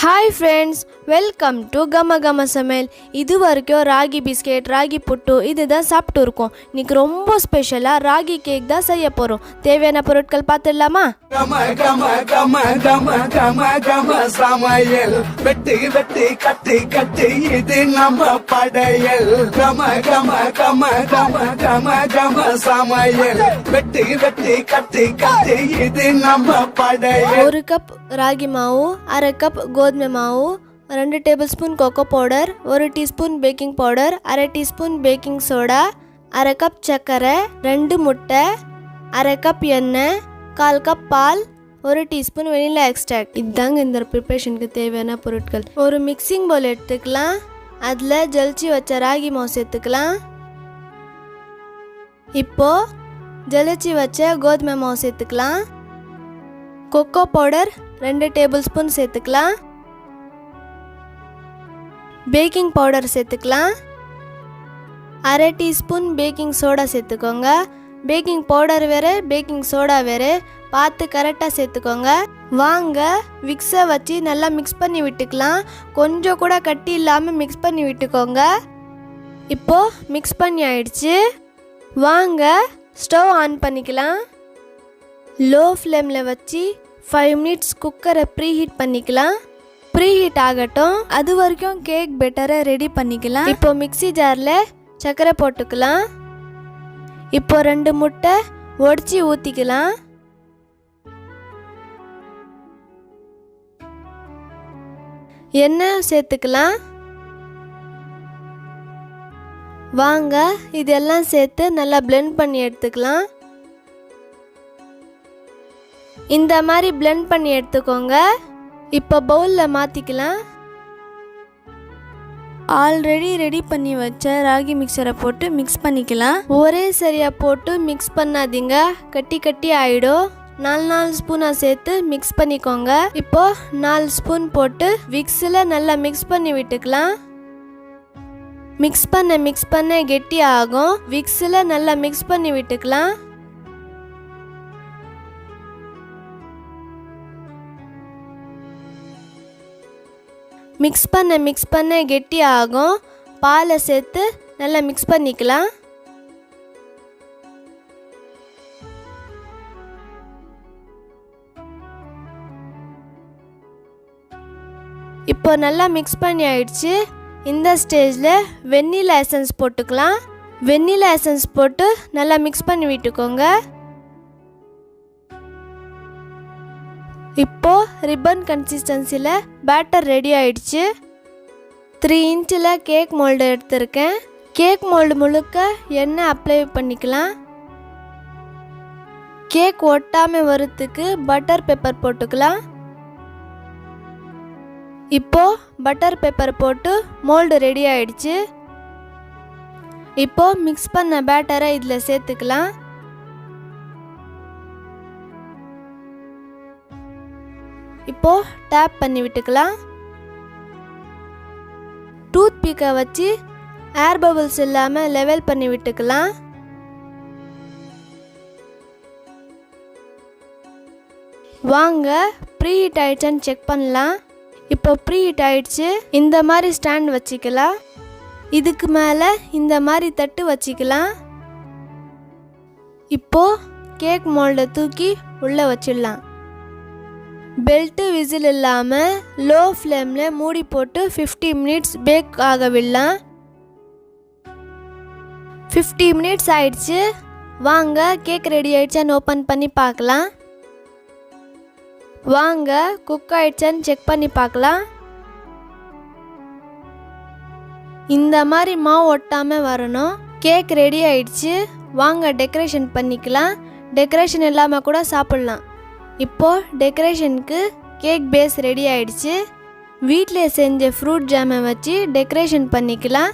Hi friends, welcome to Gama Gama Samail. இது வரைக்கும் ragi biscuit ragi புட்டு இதுதான் சாப்பிட்டு இருக்கோம். இன்னைக்கு ரொம்ப ஸ்பெஷலா ராகி கேக் தான் செய்ய போறோம். தேவையான பொருட்கள் பார்த்துடலாமா? கம கம கம கம கம கம சமையல் வெட்டி வெட்டி கட்டி கட்டி இது நம்ம படையல் கம கம கம கம கம கம சமையல் வெட்டி வெட்டி கட்டி கட்டி இது நம்ம படையல். ஒரு கப் ராகி மாவு, அரை கப் கோதுமை மாவு, 2 tablespoon cocoa powder, 1 teaspoon baking powder, அரை டீஸ்பூன் பேக்கிங் சோடா, அரை கப் சர்க்கரை, 2 முட்டை, அரை கப் எண்ணெய், 1/4 கப் பால், 1 டீஸ்பூன் வெனிலா எக்ஸ்ட்ராக்ட். இதுதாங்க இந்த ப்ரிப்பரேஷனுக்கு தேவையான பொருட்கள். ஒரு மிக்சிங் பவுல் எடுத்துக்கலாம். அதில் ஜலிச்சு வச்ச ராகி மாவு சேர்த்துக்கலாம். இப்போ ஜலிச்சு வச்ச கோதுமை மாவு சேர்த்துக்கலாம். கொக்கோ பவுடர் 2 டேபிள் ஸ்பூன் சேர்த்துக்கலாம். பேக்கிங் பவுடர் சேர்த்துக்கலாம். அரை டீஸ்பூன் பேக்கிங் சோடா சேர்த்துக்கோங்க. பேக்கிங் பவுடர் வேறு பேக்கிங் சோடா வேறு பார்த்து கரெக்டாக சேர்த்துக்கோங்க. வாங்க விக்ஸை வச்சு நல்லா மிக்ஸ் பண்ணி விட்டுக்கலாம். கொஞ்சம் கூட கட்டி இல்லாமல் மிக்ஸ் பண்ணி விட்டுக்கோங்க. இப்போது மிக்ஸ் பண்ணி ஆயிடுச்சு. வாங்க ஸ்டவ் ஆன் பண்ணிக்கலாம். லோ ஃப்ளேமில் வச்சு 5 மினிட்ஸ் குக்கரை ப்ரீஹீட் பண்ணிக்கலாம். ப்ரீஹீட் ஆகட்டும். அது வரைக்கும் கேக் பெட்டரை ரெடி பண்ணிக்கலாம். இப்போ மிக்ஸி ஜாரில் சர்க்கரை போட்டுக்கலாம். இப்போ 2 முட்டை உடச்சி ஊற்றிக்கலாம். எண்ணெய் சேர்த்துக்கலாம். வாங்க இதெல்லாம் சேர்த்து நல்லா பிளெண்ட் பண்ணி எடுத்துக்கலாம். இந்த மாதிரி பிளெண்ட் பண்ணி எடுத்துக்கோங்க. இப்போ பவுலில் மாற்றிக்கலாம். ஆல்ரெடி ரெடி பண்ணி வச்ச ராகி மிக்சரை போட்டு மிக்ஸ் பண்ணிக்கலாம். ஒரே சரியாக போட்டு மிக்ஸ் பண்ணாதீங்க, கட்டி கட்டி ஆகிடும். 4 ஸ்பூனாக சேர்த்து மிக்ஸ் பண்ணிக்கோங்க. இப்போ 4 ஸ்பூன் போட்டு விக்ஸில் நல்லா மிக்ஸ் பண்ணி விட்டுக்கலாம். மிக்ஸ் பண்ண கெட்டி ஆகும். விக்ஸில் நல்லா மிக்ஸ் பண்ணி விட்டுக்கலாம். மிக்ஸ் பண்ண கெட்டி ஆகும். பாலை சேர்த்து நல்லா மிக்ஸ் பண்ணிக்கலாம். இப்போ நல்லா மிக்ஸ் பண்ணி ஆயிடுச்சு. இந்த ஸ்டேஜில் வெண்ணிலா எசன்ஸ் போட்டுக்கலாம். வெண்ணிலா எசன்ஸ் போட்டு நல்லா மிக்ஸ் பண்ணி விட்டுக்கோங்க. இப்போ ரிப்பன் கன்சிஸ்டன்சியில் பேட்டர் ரெடி ஆயிடுச்சு. 3 இன்ச்சில் கேக் மோல்டு எடுத்திருக்கேன். கேக் மோல்டு முழுக்க எண்ணெய் அப்ளை பண்ணிக்கலாம். கேக் ஒட்டாமல் வரத்துக்கு பட்டர் பேப்பர் போட்டுக்கலாம். இப்போ பட்டர் பேப்பர் போட்டு மோல்டு ரெடி ஆயிடுச்சு. இப்போ மிக்ஸ் பண்ண பேட்டரை இதில் சேர்த்துக்கலாம். இப்போ டேப் பண்ணி விட்டுக்கலாம். டூத் பிக்கை வச்சு ஏர் பபிள்ஸ் இல்லாமல் லெவல் பண்ணி விட்டுக்கலாம். வாங்க ப்ரீ ஹீட் ஆயிடுச்சான்னு செக் பண்ணலாம். இப்போ ப்ரீ ஹீட் ஆயிடுச்சு. இந்த மாதிரி ஸ்டாண்ட் வச்சுக்கலாம். இதுக்கு மேலே இந்த மாதிரி தட்டு வச்சுக்கலாம். இப்போ கேக் மோல்டை தூக்கி உள்ளே வச்சிடலாம். பெல்ட்டு விசில் இல்லாமல் லோ ஃப்ளேமில் மூடி போட்டு 50 மினிட்ஸ் பேக் ஆக விடலாம். 50 மினிட்ஸ் ஆயிடுச்சு. வாங்க கேக் ரெடி ஆயிடுச்சான்னு ஓப்பன் பண்ணி பார்க்கலாம். வாங்க குக் ஆயிடுச்சான்னு செக் பண்ணி பார்க்கலாம். இந்த மாதிரி மாவு ஒட்டாமல் வரணும். கேக் ரெடி ஆயிடுச்சு. வாங்க டெக்கரேஷன் பண்ணிக்கலாம். டெக்கரேஷன் இல்லாமல் கூட சாப்பிட்லாம். இப்போது டெக்கரேஷனுக்கு கேக் பேஸ் ரெடி ஆயிடுச்சு. வீட்டில் செஞ்ச ஃப்ரூட் ஜாமை வச்சு டெக்கரேஷன் பண்ணிக்கலாம்.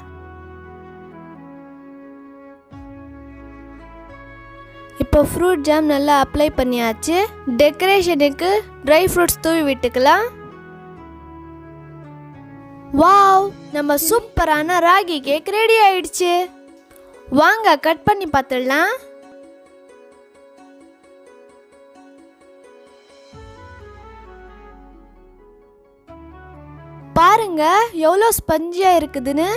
இப்போ ஃப்ரூட் ஜாம் நல்லா அப்ளை பண்ணியாச்சு. டெக்கரேஷனுக்கு ட்ரை ஃப்ரூட்ஸ் தூவி விட்டுக்கலாம். வாவ், நம்ம சூப்பரான ராகி கேக் ரெடி ஆயிடுச்சு. வாங்க கட் பண்ணி பார்த்துடலாம். பாருங்க எவ்வளோ ஸ்பஞ்சியாக இருக்குதுன்னு.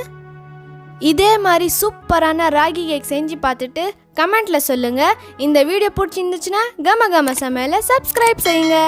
இதே மாதிரி சூப்பரான ராகி கேக் செஞ்சு பார்த்துட்டு கமெண்ட்ல சொல்லுங்க. இந்த வீடியோ பிடிச்சிருந்துச்சுன்னா கம கம சமையலை சப்ஸ்கிரைப் செய்யுங்க.